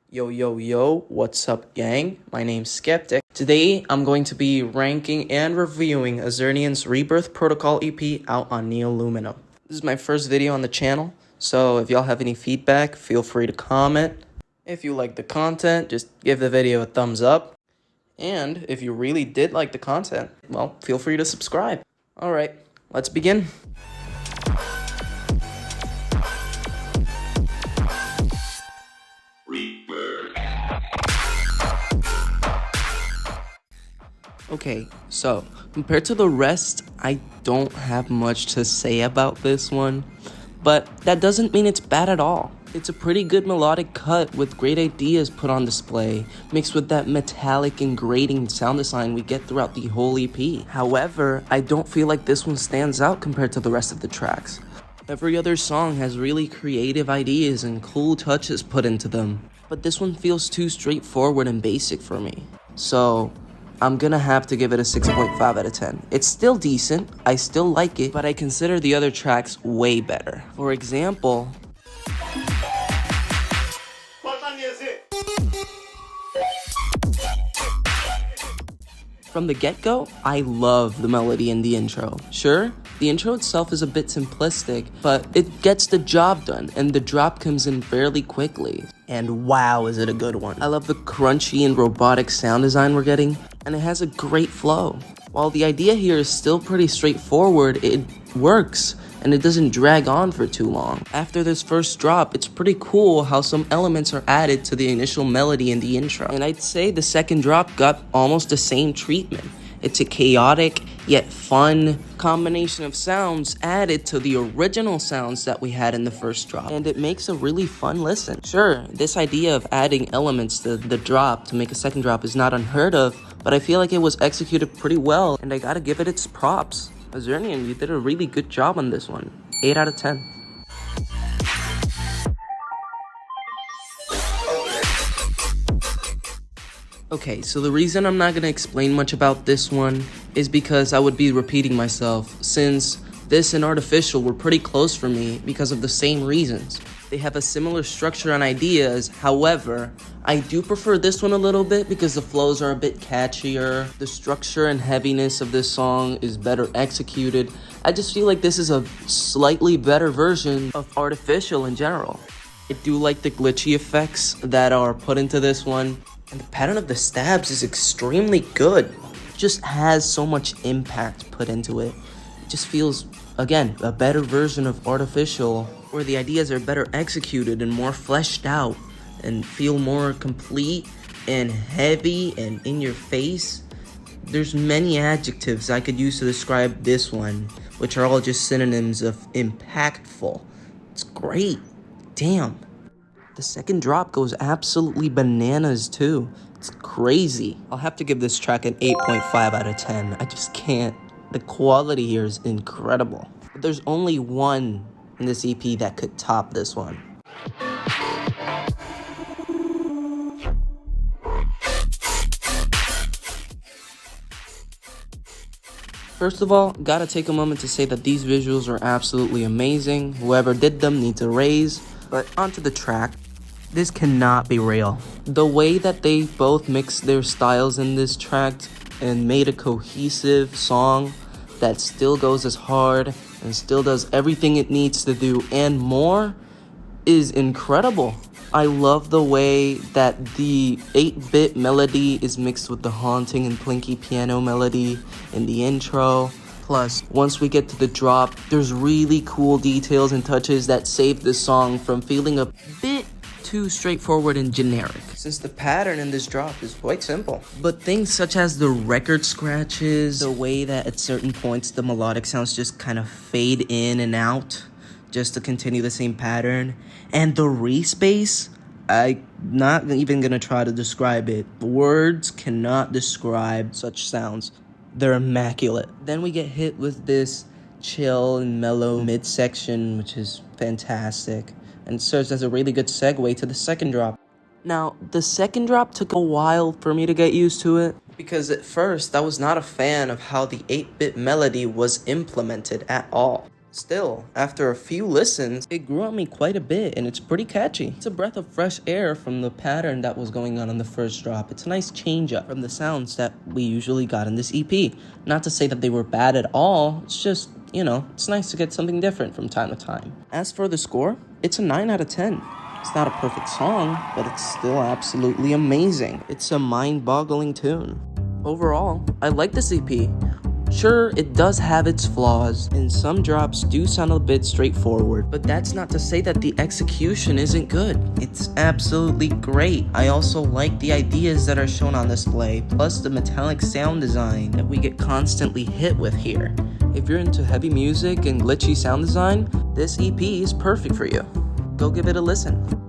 Yo, yo, yo, what's up, gang? My name's Skeptic. Today, I'm going to be ranking and reviewing Azernion's Rebirth Protocol EP out on Neoluminum. This is my first video on the channel, so if y'all have any feedback, feel free to comment. If you like the content, just give the video a thumbs up. And if you really did like the content, well, feel free to subscribe. Alright, let's begin. Okay, so compared to the rest, I don't have much to say about this one, but that doesn't mean it's bad at all. It's a pretty good melodic cut with great ideas put on display, mixed with that metallic and grating sound design we get throughout the whole EP. However, I don't feel like this one stands out compared to the rest of the tracks. Every other song has really creative ideas and cool touches put into them, but this one feels too straightforward and basic for me. So I'm gonna have to give it a 6.5 out of 10. It's still decent, I still like it, but I consider the other tracks way better. For example, from the get-go, I love the melody in the intro. Sure, the intro itself is a bit simplistic, but it gets the job done, and the drop comes in fairly quickly. And wow, is it a good one. I love the crunchy and robotic sound design we're getting, and it has a great flow. While the idea here is still pretty straightforward, it works, and it doesn't drag on for too long. After this first drop, it's pretty cool how some elements are added to the initial melody in the intro. And I'd say the second drop got almost the same treatment. It's a chaotic, yet fun combination of sounds added to the original sounds that we had in the first drop. And it makes a really fun listen. Sure, this idea of adding elements to the drop to make a second drop is not unheard of, but I feel like it was executed pretty well, and I gotta give it its props. Azernion, you did a really good job on this one. 8 out of 10. Okay, so the reason I'm not going to explain much about this one is because I would be repeating myself, since this and Artificial were pretty close for me because of the same reasons. They have a similar structure and ideas, however, I do prefer this one a little bit because the flows are a bit catchier, the structure and heaviness of this song is better executed. I just feel like this is a slightly better version of Artificial in general. I do like the glitchy effects that are put into this one, and the pattern of the stabs is extremely good. It just has so much impact put into it. It just feels, again, a better version of Artificial, where the ideas are better executed and more fleshed out and feel more complete and heavy and in your face. There's many adjectives I could use to describe this one, which are all just synonyms of impactful. It's great. Damn. The second drop goes absolutely bananas too. It's crazy. I'll have to give this track an 8.5 out of 10. I just can't. The quality here is incredible. But there's only one in this EP that could top this one. First of all, gotta take a moment to say that these visuals are absolutely amazing. Whoever did them needs a raise. But onto the track. This cannot be real. The way that they both mixed their styles in this track and made a cohesive song that still goes as hard and still does everything it needs to do and more is incredible. I love the way that the 8-bit melody is mixed with the haunting and plinky piano melody in the intro. Plus, once we get to the drop, there's really cool details and touches that save this song from feeling a bit too straightforward and generic, since the pattern in this drop is quite simple. But things such as the record scratches, the way that at certain points the melodic sounds just kind of fade in and out just to continue the same pattern, and the respace, I'm not even gonna try to describe it. Words cannot describe such sounds. They're immaculate. Then we get hit with this chill and mellow midsection, which is fantastic, and serves as a really good segue to the second drop. Now, the second drop took a while for me to get used to it, because at first I was not a fan of how the 8-bit melody was implemented at all. Still, after a few listens, it grew on me quite a bit and it's pretty catchy. It's a breath of fresh air from the pattern that was going on in the first drop. It's a nice change up from the sounds that we usually got in this EP. Not to say that they were bad at all, it's just, it's nice to get something different from time to time. As for the score, it's a 9 out of 10. It's not a perfect song, but it's still absolutely amazing. It's a mind-boggling tune. Overall, I like this EP. Sure, it does have its flaws, and some drops do sound a bit straightforward, but that's not to say that the execution isn't good. It's absolutely great. I also like the ideas that are shown on display, plus the metallic sound design that we get constantly hit with here. If you're into heavy music and glitchy sound design, this EP is perfect for you. Go give it a listen.